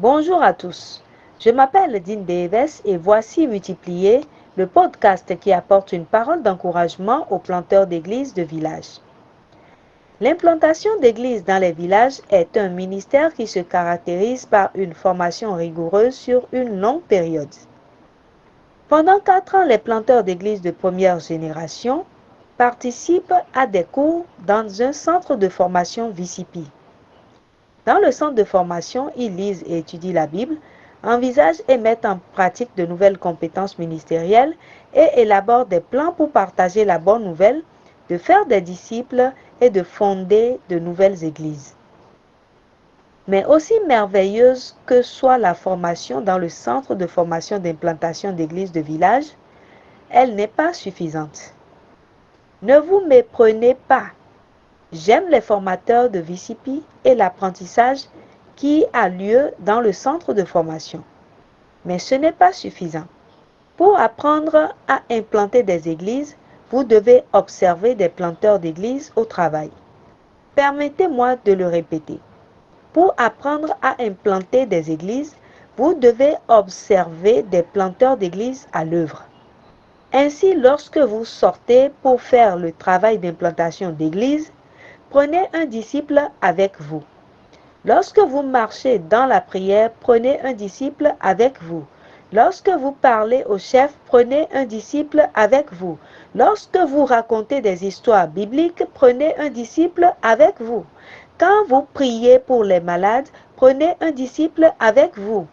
Bonjour à tous, je m'appelle Dean Davis et voici Multiplier, le podcast qui apporte une parole d'encouragement aux planteurs d'églises de village. L'implantation d'églises dans les villages est un ministère qui se caractérise par une formation rigoureuse sur une longue période. Pendant 4 ans, les planteurs d'églises de première génération participent à des cours dans un centre de formation VCP. Dans le centre de formation, ils lisent et étudient la Bible, envisagent et mettent en pratique de nouvelles compétences ministérielles et élaborent des plans pour partager la bonne nouvelle, de faire des disciples et de fonder de nouvelles églises. Mais aussi merveilleuse que soit la formation dans le centre de formation d'implantation d'églises de village, elle n'est pas suffisante. Ne vous méprenez pas. J'aime les formateurs de VCP et l'apprentissage qui a lieu dans le centre de formation. Mais ce n'est pas suffisant. Pour apprendre à implanter des églises, vous devez observer des planteurs d'églises au travail. Permettez-moi de le répéter. Pour apprendre à implanter des églises, vous devez observer des planteurs d'églises à l'œuvre. Ainsi, lorsque vous sortez pour faire le travail d'implantation d'église, prenez un disciple avec vous. Lorsque vous marchez dans la prière, prenez un disciple avec vous. Lorsque vous parlez au chef, prenez un disciple avec vous. Lorsque vous racontez des histoires bibliques, prenez un disciple avec vous. Quand vous priez pour les malades, prenez un disciple avec vous.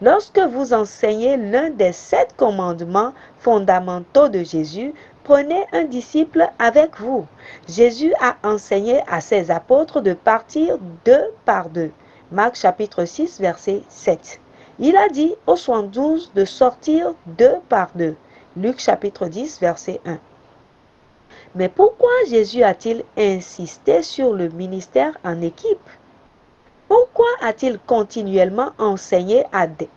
Lorsque vous enseignez l'un des 7 commandements fondamentaux de Jésus, prenez un disciple avec vous. Jésus a enseigné à ses apôtres de partir 2 par 2. Marc chapitre 6, verset 7. Il a dit aux 72 de sortir 2 par 2. Luc chapitre 10, verset 1. Mais pourquoi Jésus a-t-il insisté sur le ministère en équipe? Pourquoi a-t-il continuellement enseigné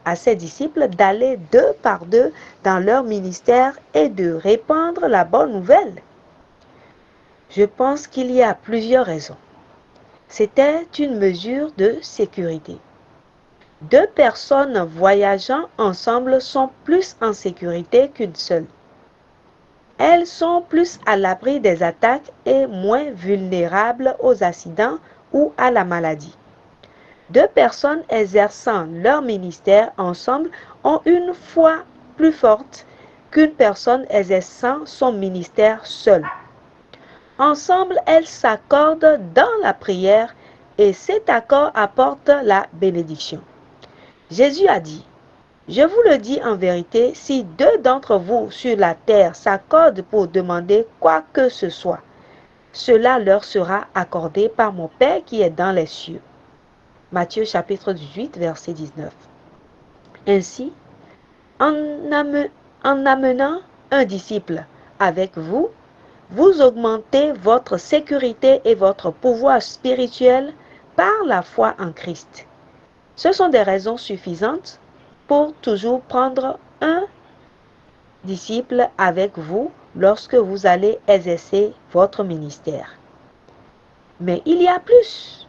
à ses disciples d'aller 2 par 2 dans leur ministère et de répandre la bonne nouvelle? Je pense qu'il y a plusieurs raisons. C'était une mesure de sécurité. 2 personnes voyageant ensemble sont plus en sécurité qu'une seule. Elles sont plus à l'abri des attaques et moins vulnérables aux accidents ou à la maladie. 2 personnes exerçant leur ministère ensemble ont une foi plus forte qu'une personne exerçant son ministère seule. Ensemble, elles s'accordent dans la prière et cet accord apporte la bénédiction. Jésus a dit, « Je vous le dis en vérité, si 2 d'entre vous sur la terre s'accordent pour demander quoi que ce soit, cela leur sera accordé par mon Père qui est dans les cieux. » Matthieu chapitre 18, verset 19. Ainsi, en amenant un disciple avec vous, vous augmentez votre sécurité et votre pouvoir spirituel par la foi en Christ. Ce sont des raisons suffisantes pour toujours prendre un disciple avec vous lorsque vous allez exercer votre ministère. Mais il y a plus.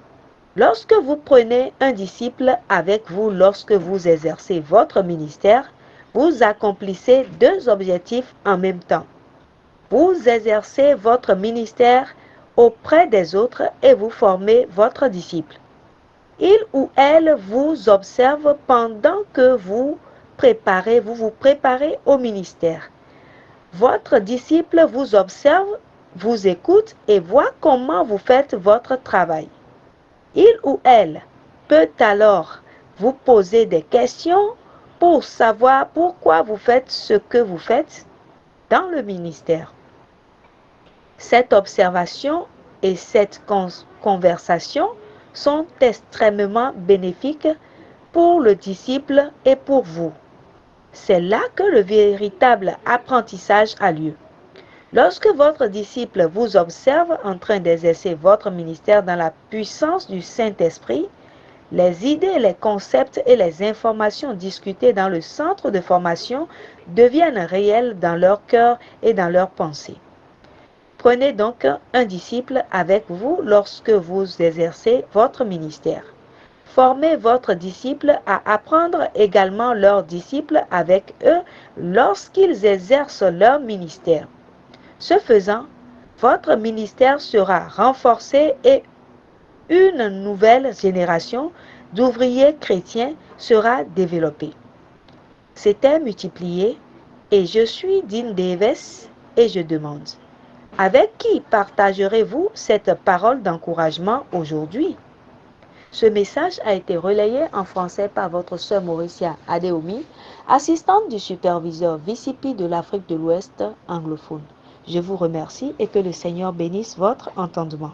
Lorsque vous prenez un disciple avec vous lorsque vous exercez votre ministère, vous accomplissez 2 objectifs en même temps. Vous exercez votre ministère auprès des autres et vous formez votre disciple. Il ou elle vous observe pendant que vous vous préparez au ministère. Votre disciple vous observe, vous écoute et voit comment vous faites votre travail. Il ou elle peut alors vous poser des questions pour savoir pourquoi vous faites ce que vous faites dans le ministère. Cette observation et cette conversation sont extrêmement bénéfiques pour le disciple et pour vous. C'est là que le véritable apprentissage a lieu. Lorsque votre disciple vous observe en train d'exercer votre ministère dans la puissance du Saint-Esprit, les idées, les concepts et les informations discutées dans le centre de formation deviennent réelles dans leur cœur et dans leurs pensées. Prenez donc un disciple avec vous lorsque vous exercez votre ministère. formez votre disciple à apprendre également leurs disciples avec eux lorsqu'ils exercent leur ministère. Ce faisant, votre ministère sera renforcé et une nouvelle génération d'ouvriers chrétiens sera développée. C'était multiplié et je suis Dean Davis et je demande, avec qui partagerez-vous cette parole d'encouragement aujourd'hui? Ce message a été relayé en français par votre sœur Mauricia Adeomi, assistante du superviseur VCP de l'Afrique de l'Ouest anglophone. Je vous remercie et que le Seigneur bénisse votre entendement.